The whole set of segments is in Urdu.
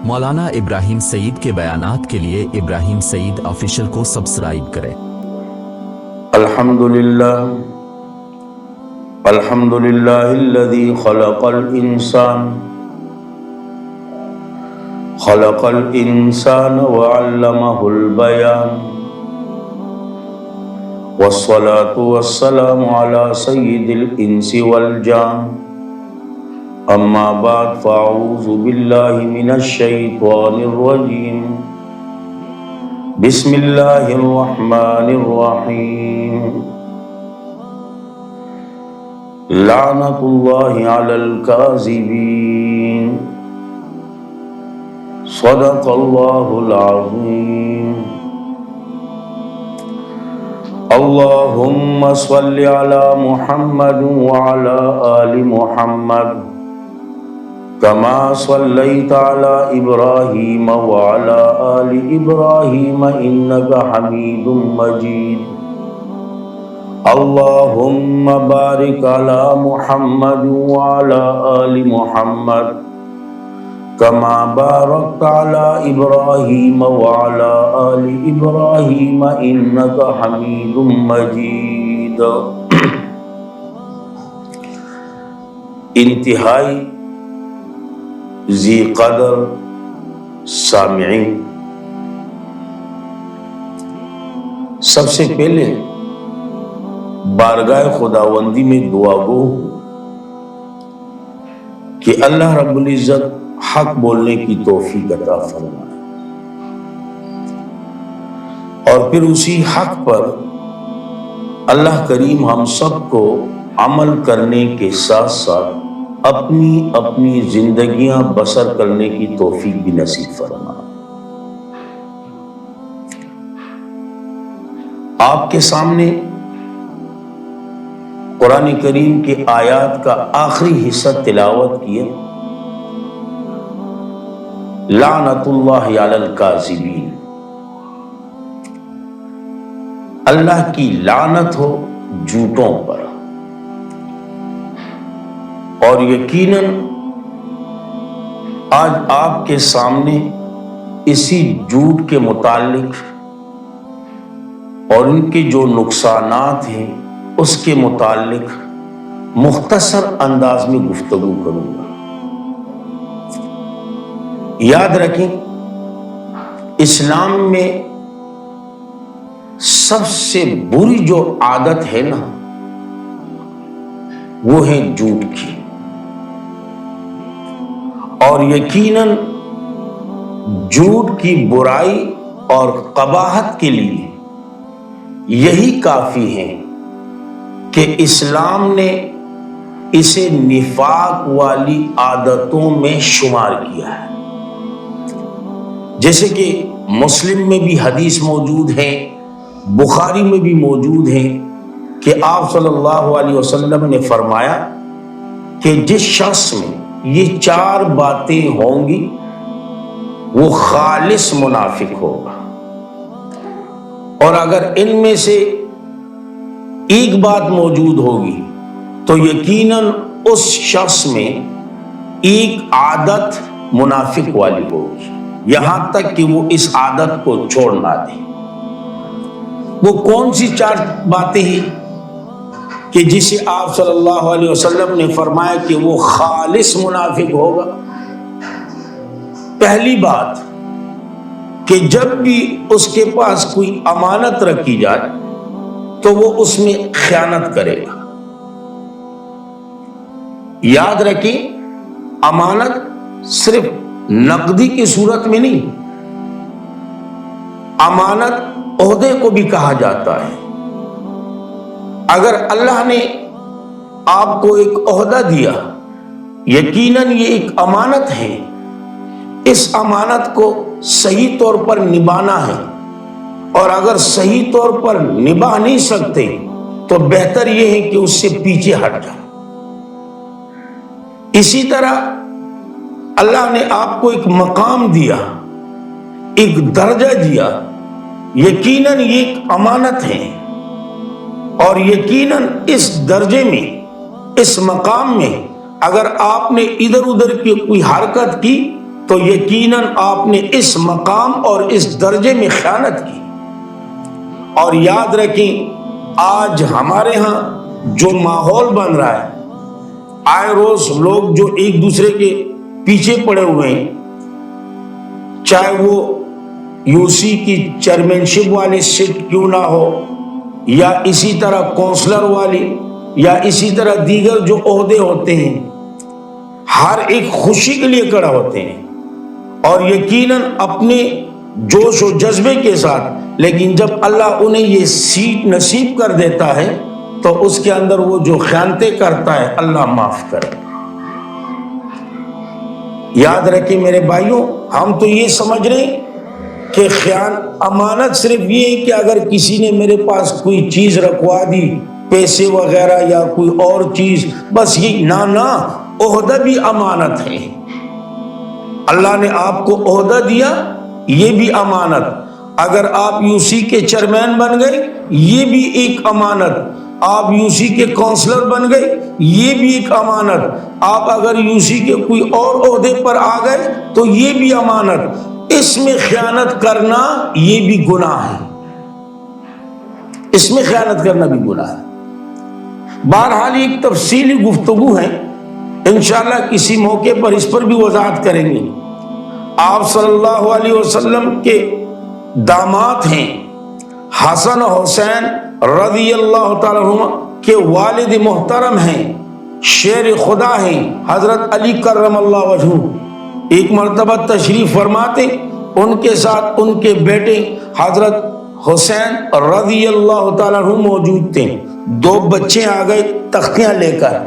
مولانا ابراہیم سعید کے بیانات کے لیے ابراہیم سعید آفیشل کو سبسکرائب کریں۔ الحمدللہ الذی خلق الانسان وعلمہ البیان والصلاة والسلام علی سید الانس والجان اما بعد فاعوذ باللہ من الشیطان الرجیم بسم اللہ الرحمن الرحیم لعنت اللہ علی الکاذبین صدق اللہ العظیم اللہم صل علی محمد وعلی آل محمد كما صليت على إبراهيم وعلى آل إبراهيم إنك حميد مجيد اللهم بارك على محمد وعلى آل محمد كما باركت على إبراهيم وعلى آل إبراهيم إنك حميد مجيد۔ انتہائی ذی قدر سامعین، سب سے پہلے بارگاہ خداوندی میں دعا گو کہ اللہ رب العزت حق بولنے کی توفیق عطا فرمائے اور پھر اسی حق پر اللہ کریم ہم سب کو عمل کرنے کے ساتھ ساتھ اپنی زندگیاں بسر کرنے کی توفیق بھی نصیب فرما۔ آپ کے سامنے قرآن کریم کے آیات کا آخری حصہ تلاوت کیا، لعنت اللہ علی الکاذبین، اللہ کی لعنت ہو جھوٹوں پر۔ اور یقیناً آج آپ کے سامنے اسی جھوٹ کے متعلق اور ان کے جو نقصانات ہیں اس کے متعلق مختصر انداز میں گفتگو کروں گا۔ یاد رکھیں، اسلام میں سب سے بری جو عادت ہے نا، وہ ہے جھوٹ کی، اور یقیناً جھوٹ کی برائی اور قباحت کے لیے یہی کافی ہے کہ اسلام نے اسے نفاق والی عادتوں میں شمار کیا ہے۔ جیسے کہ مسلم میں بھی حدیث موجود ہے، بخاری میں بھی موجود ہے کہ آپ صلی اللہ علیہ وسلم نے فرمایا کہ جس شخص میں یہ 4 باتیں ہوں گی وہ خالص منافق ہوگا، اور اگر ان میں سے ایک بات موجود ہوگی تو یقیناً اس شخص میں ایک عادت منافق والی ہوگی، یہاں تک کہ وہ اس عادت کو چھوڑ نہ دے۔ وہ کون سی 4 باتیں ہیں کہ جسے آپ صلی اللہ علیہ وسلم نے فرمایا کہ وہ خالص منافق ہوگا؟ پہلی بات کہ جب بھی اس کے پاس کوئی امانت رکھی جائے تو وہ اس میں خیانت کرے گا۔ یاد رکھیں، امانت صرف نقدی کی صورت میں نہیں، امانت عہدے کو بھی کہا جاتا ہے۔ اگر اللہ نے آپ کو ایک عہدہ دیا، یقیناً یہ ایک امانت ہے، اس امانت کو صحیح طور پر نبھانا ہے، اور اگر صحیح طور پر نبھا نہیں سکتے تو بہتر یہ ہے کہ اس سے پیچھے ہٹ جائیں۔ اسی طرح اللہ نے آپ کو ایک مقام دیا، ایک درجہ دیا، یقیناً یہ ایک امانت ہے، اور یقیناً اس درجے میں، اس مقام میں اگر آپ نے ادھر ادھر کی کوئی حرکت کی تو یقیناً آپ نے اس مقام اور اس درجے میں خیانت کی۔ اور یاد رکھیں، آج ہمارے ہاں جو ماحول بن رہا ہے، آئے روز لوگ جو ایک دوسرے کے پیچھے پڑے ہوئے ہیں، چاہے وہ یو سی کی چیئرمین شپ والی سیٹ کیوں نہ ہو، یا اسی طرح کونسلر والی، یا اسی طرح دیگر جو عہدے ہوتے ہیں، ہر ایک خوشی کے لیے کھڑا ہوتے ہیں اور یقیناً اپنے جوش و جذبے کے ساتھ، لیکن جب اللہ انہیں یہ سیٹ نصیب کر دیتا ہے تو اس کے اندر وہ جو خیانتیں کرتا ہے، اللہ معاف کرے۔ یاد رکھیں میرے بھائیوں، ہم تو یہ سمجھ رہے ہیں کہ امانت صرف یہ ہے کہ اگر کسی نے میرے پاس کوئی چیز رکھوا دی، پیسے وغیرہ یا کوئی اور چیز، بس یہ نہ، عہدہ بھی امانت ہے۔ اللہ نے آپ کو عہدہ دیا، یہ بھی امانت۔ اگر آپ یو سی کے چیئرمین بن گئے، یہ بھی ایک امانت۔ آپ یو سی کے کونسلر بن گئے، یہ بھی ایک امانت۔ آپ اگر یو سی کے کوئی اور عہدے پر آ گئے تو یہ بھی امانت۔ اس میں خیانت کرنا یہ بھی گناہ ہے، اس میں خیانت کرنا بھی گناہ ہے۔ بہرحال ایک تفصیلی گفتگو ہے، انشاءاللہ کسی موقع پر اس پر بھی وضاحت کریں گے۔ آپ صلی اللہ علیہ وسلم کے داماد ہیں حسن و حسین رضی اللہ تعالیٰ عنہ کے والد محترم ہیں، شیر خدا ہیں حضرت علی کرم اللہ وجہہ۔ ایک مرتبہ تشریف فرماتے، ان کے ساتھ ان کے بیٹے حضرت حسین رضی اللہ تعالیٰ عنہ موجود تھے۔ دو بچے آ گئے تختیاں لے کر،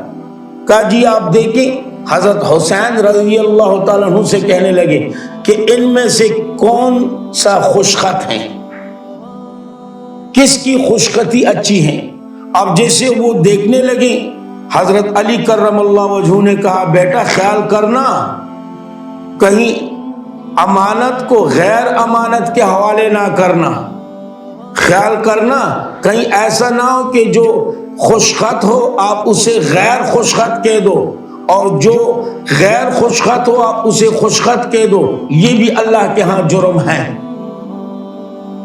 کہا جی آپ دیکھیں۔ حضرت حسین رضی اللہ تعالیٰ عنہ سے کہنے لگے کہ ان میں سے کون سا خوشخط ہے، کس کی خوشخطی اچھی ہے۔ اب جیسے وہ دیکھنے لگے، حضرت علی کرم اللہ وجہہ نے کہا بیٹا خیال کرنا، کہیں امانت کو غیر امانت کے حوالے نہ کرنا، خیال کرنا کہیں ایسا نہ ہو کہ جو خوشخط ہو آپ اسے غیر خوشخط کہہ دو، اور جو غیر خوشخط ہو آپ اسے خوشخط کہہ دو۔ یہ بھی اللہ کے ہاں جرم ہے،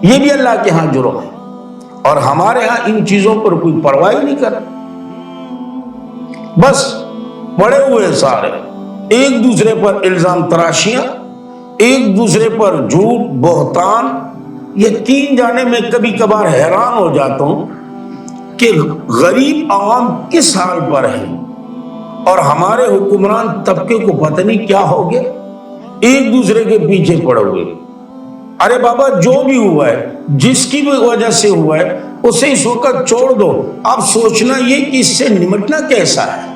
یہ بھی اللہ کے ہاں جرم ہے، اور ہمارے ہاں ان چیزوں پر کوئی پرواہ نہیں کرتا۔ بس پڑے ہوئے سارے ایک دوسرے پر الزام تراشیاں، ایک دوسرے پر جھوٹ بہتان۔ یقین جانے میں کبھی کبھار حیران ہو جاتا ہوں کہ غریب عوام کس حال پر ہے، اور ہمارے حکمران طبقے کو پتہ نہیں کیا ہو گیا، ایک دوسرے کے پیچھے پڑے ہوئے۔ ارے بابا جو بھی ہوا ہے، جس کی بھی وجہ سے ہوا ہے، اسے اس وقت چھوڑ دو۔ اب سوچنا یہ کہ اس سے نمٹنا کیسا ہے،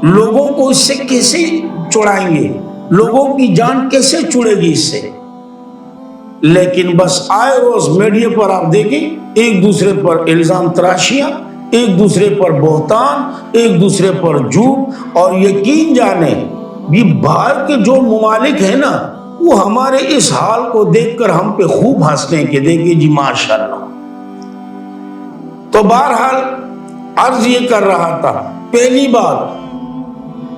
لوگوں کو اس سے کیسے چھڑائیں گے، لوگوں کی جان کیسے چھڑے گی اس سے۔ لیکن بس آئے روز میڈیا پر آپ دیکھیں، ایک دوسرے پر الزام تراشیاں، ایک دوسرے پر بہتان، ایک دوسرے پر جھوٹ۔ اور یقین جانے یہ باہر کے جو ممالک ہیں نا، وہ ہمارے اس حال کو دیکھ کر ہم پہ خوب ہنستے ہیں کہ دیکھیں جی ماشاءاللہ۔ تو بہرحال عرض یہ کر رہا تھا، پہلی بات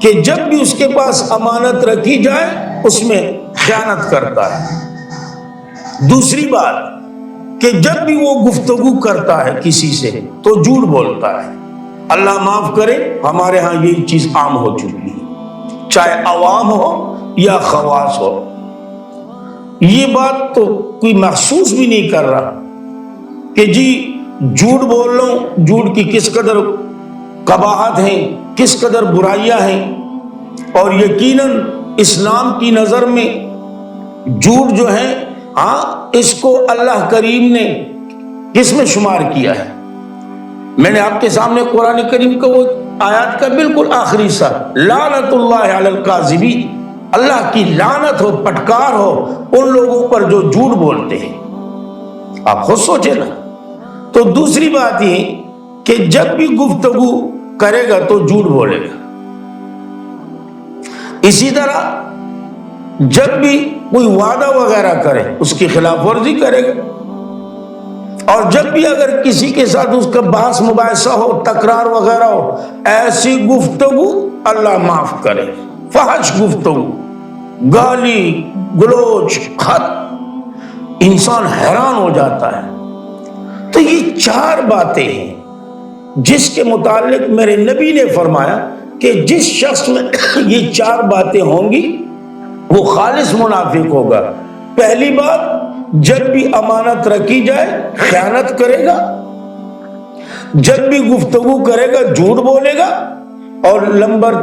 کہ جب بھی اس کے پاس امانت رکھی جائے اس میں خیانت کرتا ہے۔ دوسری بات کہ جب بھی وہ گفتگو کرتا ہے کسی سے تو جھوٹ بولتا ہے۔ اللہ معاف کرے، ہمارے ہاں یہ چیز عام ہو چکی ہے، چاہے عوام ہو یا خواص ہو۔ یہ بات تو کوئی محسوس بھی نہیں کر رہا کہ جی جھوٹ بول رہا ہوں، جھوٹ کی کس قدر قباحت ہیں، کس قدر برائیاں ہیں۔ اور یقیناً اسلام کی نظر میں جھوٹ جو ہے، ہاں اس کو اللہ کریم نے کس میں شمار کیا ہے۔ میں نے آپ کے سامنے قرآن کریم کا وہ آیات کا بالکل آخری سا، لعنت اللہ علی الکاذبین، اللہ کی لعنت ہو، پٹکار ہو ان لوگوں پر جو جھوٹ بولتے ہیں۔ آپ خود سوچیں نا۔ تو دوسری بات یہ کہ جب بھی گفتگو کرے گا تو جھوٹ بولے گا۔ اسی طرح جب بھی کوئی وعدہ وغیرہ کرے اس کی خلاف ورزی کرے گا، اور جب بھی اگر کسی کے ساتھ اس کا بحث مباحثہ ہو، تکرار وغیرہ ہو، ایسی گفتگو اللہ معاف کرے، فحش گفتگو، گالی گلوچ حد، انسان حیران ہو جاتا ہے۔ تو یہ 4 باتیں ہیں جس کے متعلق میرے نبی نے فرمایا کہ جس شخص میں یہ 4 باتیں ہوں گی وہ خالص منافق ہوگا۔ پہلی بات، جب بھی امانت رکھی جائے خیانت کرے گا، جب بھی گفتگو کرے گا جھوٹ بولے گا، اور نمبر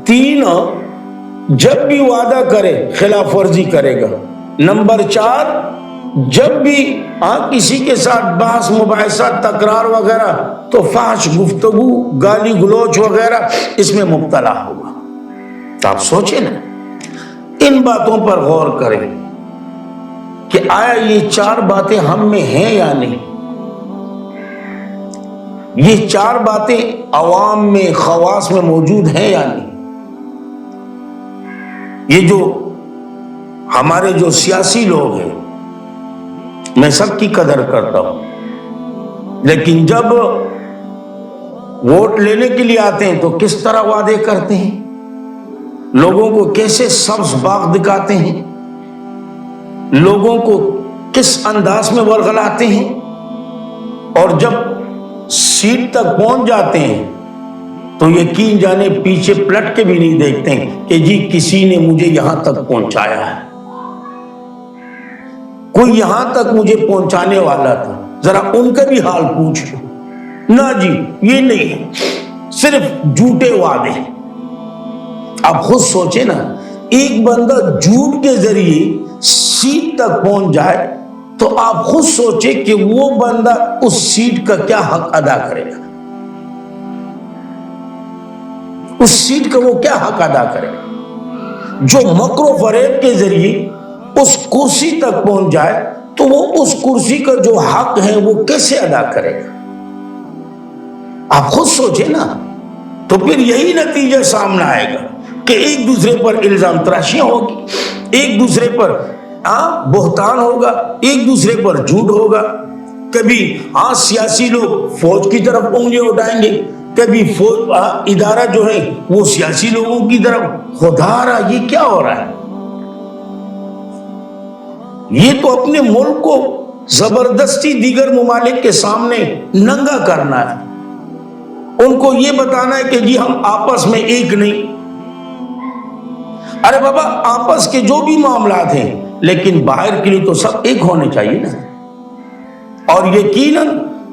3، جب بھی وعدہ کرے خلاف ورزی کرے گا۔ نمبر 4، جب بھی کسی کے ساتھ بحث مباحثہ تکرار وغیرہ تو فحش گفتگو گالی گلوچ وغیرہ اس میں مبتلا ہوگا۔ تو آپ سوچیں نا، ان باتوں پر غور کریں کہ آیا یہ 4 باتیں ہم میں ہیں یا نہیں۔ یہ 4 باتیں عوام میں خواص میں موجود ہیں یا نہیں۔ یہ جو ہمارے جو سیاسی لوگ ہیں، میں سب کی قدر کرتا ہوں، لیکن جب ووٹ لینے کے لیے آتے ہیں تو کس طرح وعدے کرتے ہیں، لوگوں کو کیسے سبز باغ دکھاتے ہیں، لوگوں کو کس انداز میں ورغلاتے ہیں، اور جب سیٹ تک پہنچ جاتے ہیں تو یقین جانے پیچھے پلٹ کے بھی نہیں دیکھتے ہیں کہ جی کسی نے مجھے یہاں تک پہنچایا ہے، کوئی یہاں تک مجھے پہنچانے والا تھا، ذرا ان کا بھی حال پوچھ لو۔ نہ جی، یہ نہیں ہے، صرف جھوٹے وعدے۔ آپ خود سوچیں نا، ایک بندہ جھوٹ کے ذریعے سیٹ تک پہنچ جائے تو آپ خود سوچیں کہ وہ بندہ اس سیٹ کا کیا حق ادا کرے گا، اس سیٹ کا وہ کیا حق ادا کرے گا۔ جو مکر و فریب کے ذریعے اس کرسی تک پہنچ جائے تو وہ اس کرسی کا جو حق ہے وہ کیسے ادا کرے گا۔ آپ خود سوچیں نا، تو پھر یہی نتیجہ سامنے آئے گا کہ ایک دوسرے پر الزام تراشیاں ہوگی، ایک دوسرے پر بہتان ہوگا، ایک دوسرے پر جھوٹ ہوگا۔ کبھی سیاسی لوگ فوج کی طرف انگلیاں اٹھائیں گے، کبھی فوج ادارہ جو ہے وہ سیاسی لوگوں کی طرف۔ خدا را، یہ کیا ہو رہا ہے؟ یہ تو اپنے ملک کو زبردستی دیگر ممالک کے سامنے ننگا کرنا ہے، ان کو یہ بتانا ہے کہ جی ہم آپس میں ایک نہیں۔ ارے بابا، آپس کے جو بھی معاملات ہیں لیکن باہر کے لیے تو سب ایک ہونے چاہیے نا۔ اور یقیناً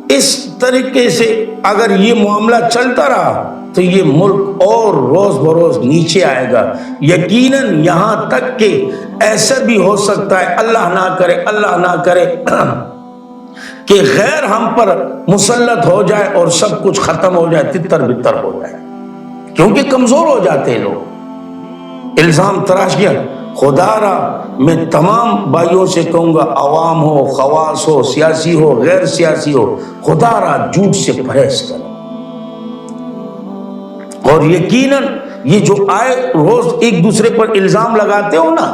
اس طریقے سے اگر یہ معاملہ چلتا رہا تو یہ ملک اور روز بروز نیچے آئے گا۔ یقیناً یہاں تک کہ ایسا بھی ہو سکتا ہے، اللہ نہ کرے کہ غیر ہم پر مسلط ہو جائے اور سب کچھ ختم ہو جائے، تتر بتر ہو جائے، کیونکہ کمزور ہو جاتے ہیں لوگ۔ الزام تراش کیا۔ خدا را، میں تمام بھائیوں سے کہوں گا، عوام ہو، خواص ہو، سیاسی ہو، غیر سیاسی ہو، خدا را جھوٹ سے پرہیز کرو۔ اور یقیناً یہ جو آئے روز ایک دوسرے پر الزام لگاتے ہو نا،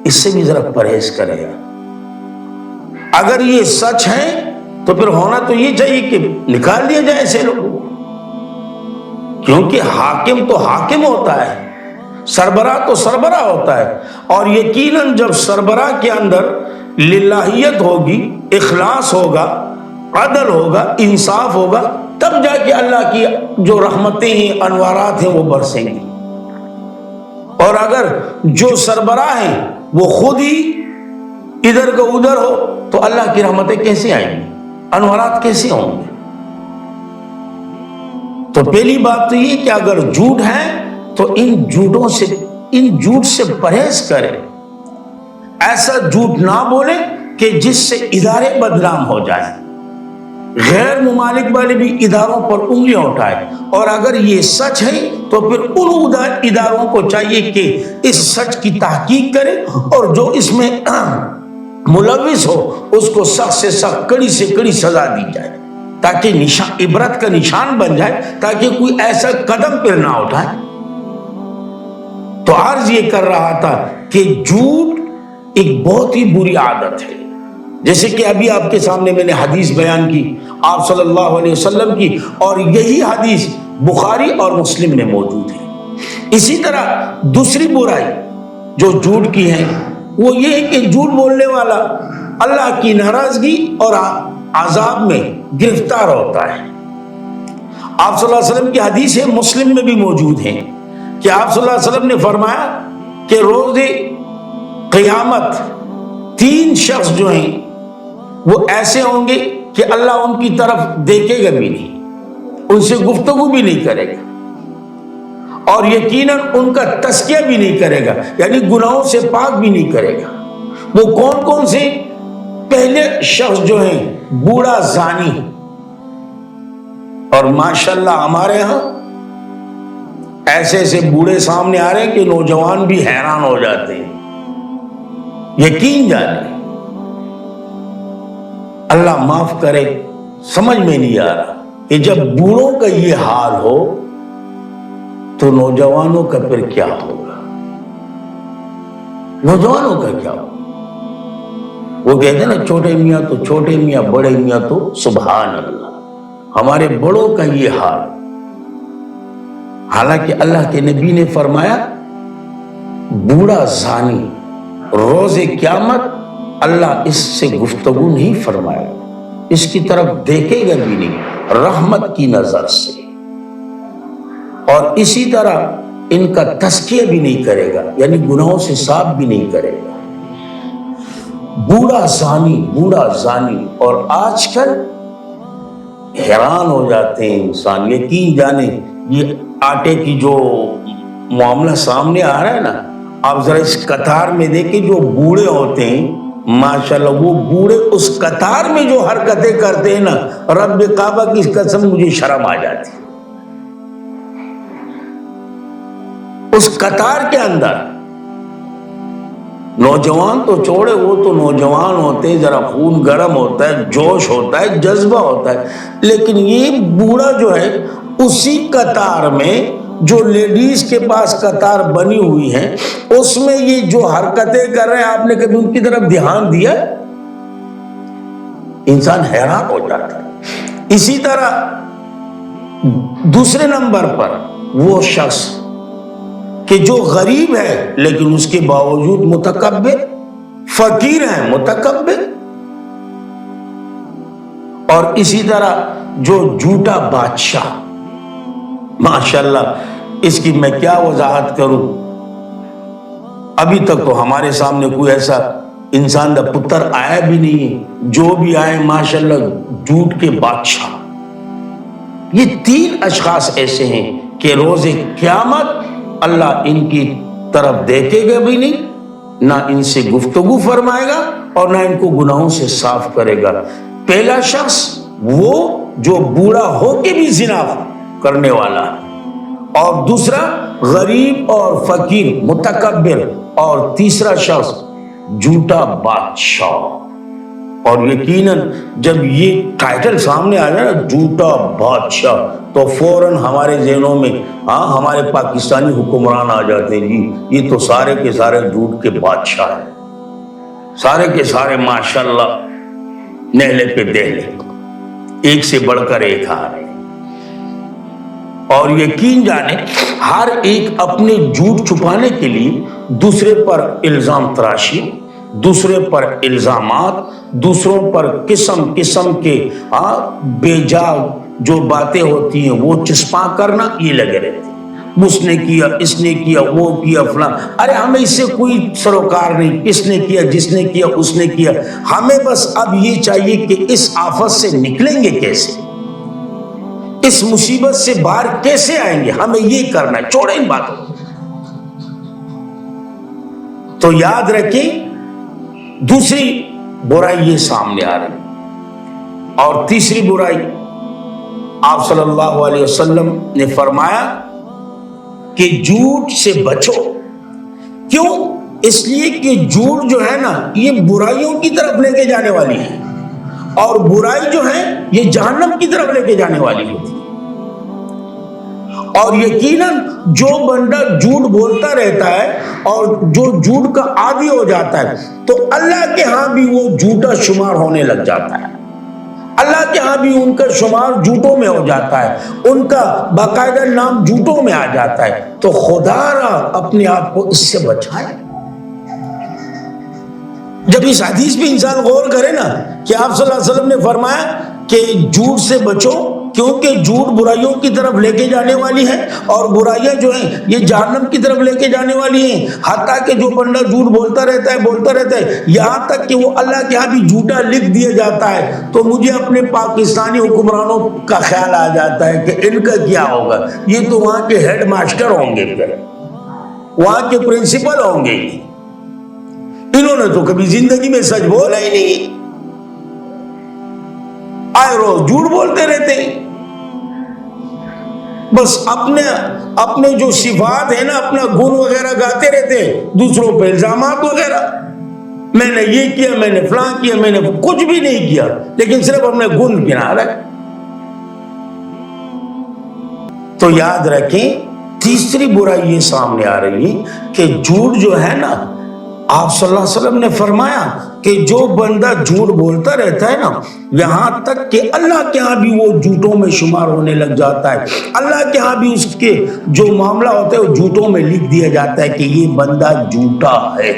اس سے بھی ذرا پرہیز کرے گا۔ اگر یہ سچ ہے تو پھر ہونا تو یہ چاہیے کہ نکال دیا جائے ایسے لوگوں کو، کیونکہ حاکم تو حاکم ہوتا ہے، سربراہ تو سربراہ ہوتا ہے۔ اور یقیناً جب سربراہ کے اندر للہیت ہوگی، اخلاص ہوگا، عدل ہوگا، انصاف ہوگا، تب جا کے اللہ کی جو رحمتیں ہیں، انوارات ہیں، وہ برسیں گی۔ اور اگر جو سربراہ ہیں وہ خود ہی ادھر کا ادھر ہو تو اللہ کی رحمتیں کیسے آئیں گی، انوارات کیسے ہوں گے؟ تو پہلی بات تو یہ کہ اگر جھوٹ ہے تو ان جھوٹ سے پرہیز کرے، ایسا جھوٹ نہ بولے کہ جس سے ادارے بدنام ہو جائیں، غیر ممالک والے بھی اداروں پر انگلیاں اٹھائے۔ اور اگر یہ سچ ہے تو پھر ان اداروں کو چاہیے کہ اس سچ کی تحقیق کرے، اور جو اس میں ملوث ہو اس کو سخت سے سخت، کڑی سے کڑی سزا دی جائے، تاکہ عبرت کا نشان بن جائے، تاکہ کوئی ایسا قدم پھر نہ اٹھائے۔ تو عرض یہ کر رہا تھا کہ جھوٹ ایک بہت ہی بری عادت ہے، جیسے کہ ابھی آپ کے سامنے میں نے حدیث بیان کی آپ صلی اللہ علیہ وسلم کی، اور یہی حدیث بخاری اور مسلم میں موجود ہے۔ اسی طرح دوسری برائی جو جھوٹ کی ہیں وہ یہ ہے کہ جھوٹ بولنے والا اللہ کی ناراضگی اور عذاب میں گرفتار ہوتا ہے۔ آپ صلی اللہ علیہ وسلم کی حدیث ہے، مسلم میں بھی موجود ہے کہ آپ صلی اللہ علیہ وسلم نے فرمایا کہ روز قیامت 3 شخص جو ہیں وہ ایسے ہوں گے کہ اللہ ان کی طرف دیکھے گا بھی نہیں، ان سے گفتگو بھی نہیں کرے گا، اور یقیناً ان کا تزکیہ بھی نہیں کرے گا، یعنی گناہوں سے پاک بھی نہیں کرے گا۔ وہ کون کون سے؟ پہلے شخص جو ہیں بوڑھا زانی، اور ماشاءاللہ ہمارے ہاں ایسے ایسے بوڑھے سامنے آ رہے ہیں کہ نوجوان بھی حیران ہو جاتے ہیں، یقین جانے، اللہ معاف کرے، سمجھ میں نہیں آ رہا کہ جب بوڑھوں کا یہ حال ہو تو نوجوانوں کا پھر کیا ہوگا؟ نوجوانوں کا کیا ہوگا؟ وہ کہتے ہیں نا چھوٹے میاں تو چھوٹے میاں، بڑے میاں تو سبحان اللہ۔ ہمارے بڑوں کا یہ حال، حالانکہ اللہ کے نبی نے فرمایا بوڑھا زانی روز قیامت اللہ اس سے گفتگو نہیں فرمائے، اس کی طرف دیکھے گا بھی نہیں رحمت کی نظر سے، اور اسی طرح ان کا تزکیہ بھی نہیں کرے گا، یعنی گناہوں سے صاف بھی نہیں کرے گا۔ بوڑھا زانی، اور آج کل حیران ہو جاتے ہیں انسان، یقین جانے یہ آٹے کی جو معاملہ سامنے آ رہا ہے نا، آپ ذرا اس قطار میں دیکھیں جو بوڑھے ہوتے ہیں ماشاءاللہ، وہ بوڑھے اس قطار میں جو حرکتیں کرتے ہیں نا، رب کعبہ کی قسم مجھے شرم آ جاتی ہے۔ اس قطار کے اندر نوجوان تو چھوڑے، وہ تو نوجوان ہوتے ہیں، ذرا خون گرم ہوتا ہے، جوش ہوتا ہے، جذبہ ہوتا ہے، لیکن یہ بوڑھا جو ہے اسی قطار میں جو لیڈیز کے پاس قطار بنی ہوئی ہیں اس میں یہ جو حرکتیں کر رہے ہیں، آپ نے کبھی ان کی طرف دھیان دیا؟ انسان حیران ہو جاتا ہے۔ اسی طرح دوسرے نمبر پر وہ شخص کہ جو غریب ہے لیکن اس کے باوجود متکبر، فقیر ہے متکبر، اور اسی طرح جو جھوٹا بادشاہ، ماشاءاللہ اس کی میں کیا وضاحت کروں، ابھی تک تو ہمارے سامنے کوئی ایسا انسان دا پتر آیا بھی نہیں ہے، جو بھی آئے ماشاءاللہ جھوٹ کے بادشاہ۔ یہ 3 اشخاص ایسے ہیں کہ روز قیامت اللہ ان کی طرف دیکھے گا بھی نہیں، نہ ان سے گفتگو فرمائے گا اور نہ ان کو گناہوں سے صاف کرے گا۔ پہلا شخص وہ جو بوڑھا ہو کے بھی زنا کرنے والا ہے، اور دوسرا غریب اور فقیر متکبر، اور تیسرا شخص جھوٹا بادشاہ۔ اور یقیناً جب یہ ٹائٹل سامنے آ جائے نا جھوٹا بادشاہ، تو فوراً ہمارے ذہنوں میں ہمارے پاکستانی حکمران آ جاتے ہیں، جی یہ تو سارے کے سارے جھوٹ کے بادشاہ ہیں، سارے کے سارے ماشاءاللہ نہلے پہ دہلے، ایک سے بڑھ کر ایک آ رہے ہیں۔ اور یقین جانے ہر ایک اپنے جھوٹ چھپانے کے لیے دوسرے پر الزام تراشی، دوسرے پر الزامات، دوسروں پر قسم قسم کے بے جا جو باتیں ہوتی ہیں وہ چسپاں کرنا، یہ لگے رہتے ہیں۔ اس نے کیا، اس نے کیا، وہ کیا، فلاں، ارے ہمیں اس سے کوئی سروکار نہیں، کس نے کیا، جس نے کیا، اس نے کیا، ہمیں بس اب یہ چاہیے کہ اس آفت سے نکلیں گے کیسے، اس مصیبت سے باہر کیسے آئیں گے، ہمیں یہ کرنا ہے، چھوڑیں ان باتوں کو۔ تو یاد رکھیں دوسری برائی یہ سامنے آ رہی، اور تیسری برائی آپ صلی اللہ علیہ وسلم نے فرمایا کہ جھوٹ سے بچو۔ کیوں؟ اس لیے کہ جھوٹ جو ہے نا یہ برائیوں کی طرف لے کے جانے والی ہے، اور برائی جو ہے یہ جہنم کی طرف لے کے جانے والی ہوتی ہے۔ اور یقیناً جو بندہ جھوٹ بولتا رہتا ہے اور جو جھوٹ کا عادی ہو جاتا ہے تو اللہ کے ہاں بھی وہ جھوٹا شمار ہونے لگ جاتا ہے، اللہ کے ہاں بھی ان کا شمار جھوٹوں میں ہو جاتا ہے، ان کا باقاعدہ نام جھوٹوں میں آ جاتا ہے۔ تو خدا را اپنے آپ کو اس سے بچائے، جب اس حدیث پہ انسان غور کرے نا کہ آپ صلی اللہ علیہ وسلم نے فرمایا کہ جھوٹ سے بچو کیونکہ جھوٹ برائیوں کی طرف لے کے جانے والی ہے اور برائیاں جو ہیں یہ جہنم کی طرف لے کے جانے والی ہیں، حتیٰ کہ جو بندہ جھوٹ بولتا رہتا ہے یہاں تک کہ وہ اللہ کے ہاں بھی جھوٹا لکھ دیا جاتا ہے، تو مجھے اپنے پاکستانی حکمرانوں کا خیال آ جاتا ہے کہ ان کا کیا ہوگا، یہ تو وہاں کے ہیڈ ماسٹر ہوں گے، پھر وہاں کے پرنسپل ہوں گے، انہوں نے تو کبھی زندگی میں سچ بولا ہی نہیں، آئے روز جھوٹ بولتے رہتے ہیں، بس اپنے جو صفات ہیں نا، اپنا گن وغیرہ گاتے رہتے ہیں، دوسروں پہ الزامات وغیرہ، میں نے یہ کیا، میں نے فلاں کیا، میں نے کچھ بھی نہیں کیا، لیکن صرف اپنے گن گنا رکھ۔ تو یاد رکھیں تیسری برائی یہ سامنے آ رہی ہے کہ جھوٹ جو ہے نا، آپ صلی اللہ علیہ وسلم نے فرمایا کہ جو بندہ جھوٹ بولتا رہتا ہے نا، یہاں تک کہ اللہ کے ہاں بھی وہ جھوٹوں میں شمار ہونے لگ جاتا ہے، اللہ کے ہاں بھی اس کے جو معاملہ ہوتا ہے وہ جھوٹوں میں لکھ دیا جاتا ہے کہ یہ بندہ جھوٹا ہے۔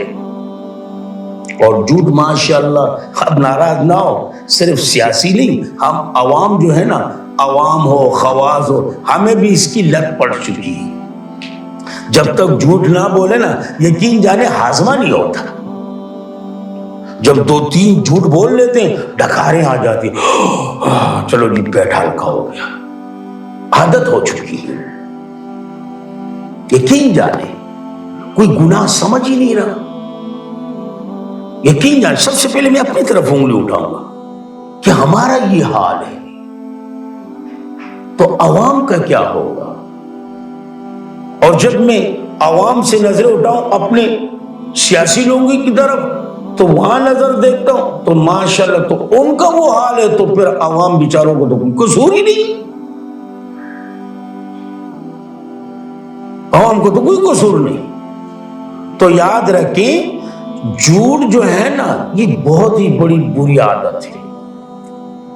اور جھوٹ ماشاءاللہ، اب ناراض نہ ہو، صرف سیاسی نہیں، ہم عوام جو ہے نا، عوام ہو خواص ہو، ہمیں بھی اس کی لت پڑ چکی ہے۔ جب تک جھوٹ نہ بولے نا، یقین جانے ہاضمہ نہیں ہوتا، جب دو تین جھوٹ بول لیتے ہیں ڈکاریں آ جاتی، چلو جی پیٹ ہلکا ہو گیا، عادت ہو چکی ہے۔ یقین جانے کوئی گناہ سمجھ ہی نہیں رہا، یقین جانے سب سے پہلے میں اپنی طرف انگلی اٹھاؤں گا کہ ہمارا یہ حال ہے تو عوام کا کیا ہوگا۔ اور جب میں عوام سے نظریں اٹھاؤں اپنے سیاسی لوگوں کی طرف تو وہاں نظر دیکھتا ہوں تو ماشاءاللہ تو ان کا وہ حال ہے، تو پھر عوام بیچاروں کو تو کوئی قصور ہی نہیں، عوام کو تو کوئی قصور نہیں۔ تو یاد رکھیں جھوٹ جو ہے نا، یہ بہت ہی بڑی بری عادت ہے،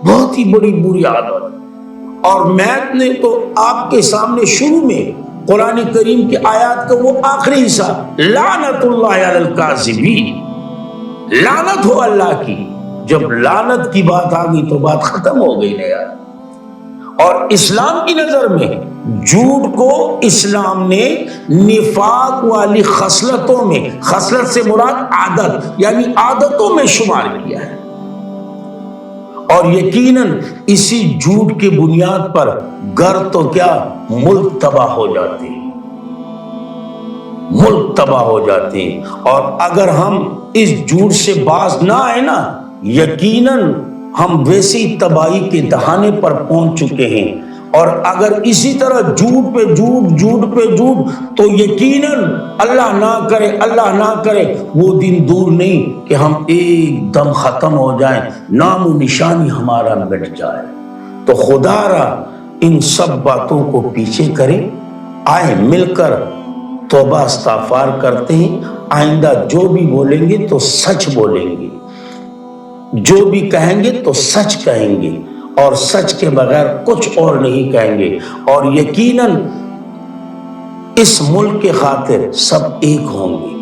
بہت ہی بڑی بری عادت۔ اور میں نے تو آپ کے سامنے شروع میں قرآن کریم کی آیات کا وہ آخری حصہ، لعنت اللہ علی الکاذبین، لعنت ہو اللہ کی، جب لعنت کی بات آ گئی تو بات ختم ہو گئی نا یار۔ اور اسلام کی نظر میں جھوٹ کو اسلام نے نفاق والی خصلتوں میں، خصلت سے مراد عادت یعنی عادتوں میں شمار کیا ہے، اور یقیناً اسی جھوٹ کی بنیاد پر گھر تو کیا ملک تباہ ہو جاتے ہیں، ملک تباہ ہو جاتے ہیں۔ اور اگر ہم اس جھوٹ سے باز نہ آئے نا، یقیناً ہم ویسی تباہی کے دہانے پر پہنچ چکے ہیں۔ اور اگر اسی طرح جھوٹ پہ جھوٹ تو یقیناً اللہ نہ کرے وہ دن دور نہیں کہ ہم ایک دم ختم ہو جائیں، نام و نشانی ہمارا مٹ جائے۔ تو خدا را ان سب باتوں کو پیچھے کریں، آئیں مل کر توبہ استغفار کرتے ہیں، آئندہ جو بھی بولیں گے تو سچ بولیں گے، جو بھی کہیں گے تو سچ کہیں گے، اور سچ کے بغیر کچھ اور نہیں کہیں گے۔ اور یقیناً اس ملک کے خاطر سب ایک ہوں گے،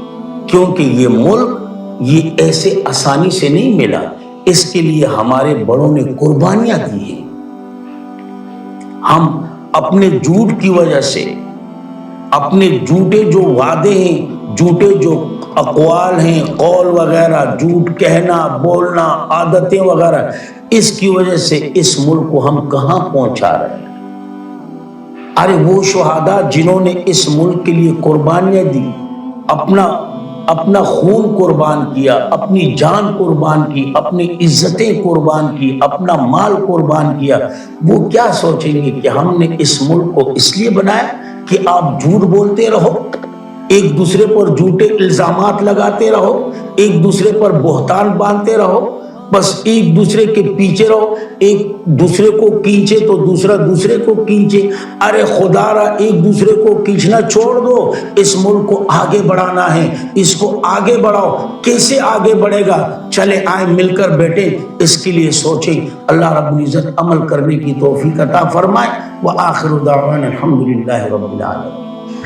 کیونکہ یہ ملک یہ ایسے آسانی سے نہیں ملا، اس کے لیے ہمارے بڑوں نے قربانیاں دی ہیں۔ ہم اپنے جھوٹ کی وجہ سے، اپنے جھوٹے جو وعدے ہیں، جھوٹے جو اقوال ہیں، قول وغیرہ، جھوٹ کہنا بولنا، عادتیں وغیرہ، اس کی وجہ سے اس ملک کو ہم کہاں پہنچا رہے ہیں۔ ارے وہ شہداء جنہوں نے اس ملک کے لیے قربانیاں دی، اپنا خون قربان کیا، اپنی جان قربان کی، اپنی عزتیں قربان کی، اپنا مال قربان کیا، وہ کیا سوچیں گے کہ ہم نے اس ملک کو اس لیے بنایا کہ آپ جھوٹ بولتے رہو، ایک دوسرے پر جھوٹے الزامات لگاتے رہو، ایک دوسرے پر بہتان باندھتے رہو، بس ایک دوسرے کے پیچھے رہو، ایک دوسرے کو کھینچے تو دوسرا دوسرے کو کھینچے۔ ارے خدا را ایک دوسرے کو کھینچنا چھوڑ دو، اس ملک کو آگے بڑھانا ہے، اس کو آگے بڑھاؤ۔ کیسے آگے بڑھے گا؟ چلے آئیں مل کر بیٹھیں، اس کے لیے سوچیں۔ اللہ رب العزت عمل کرنے کی توفیق عطا فرمائے۔ وآخر دعوانا الحمدللہ رب العالمین۔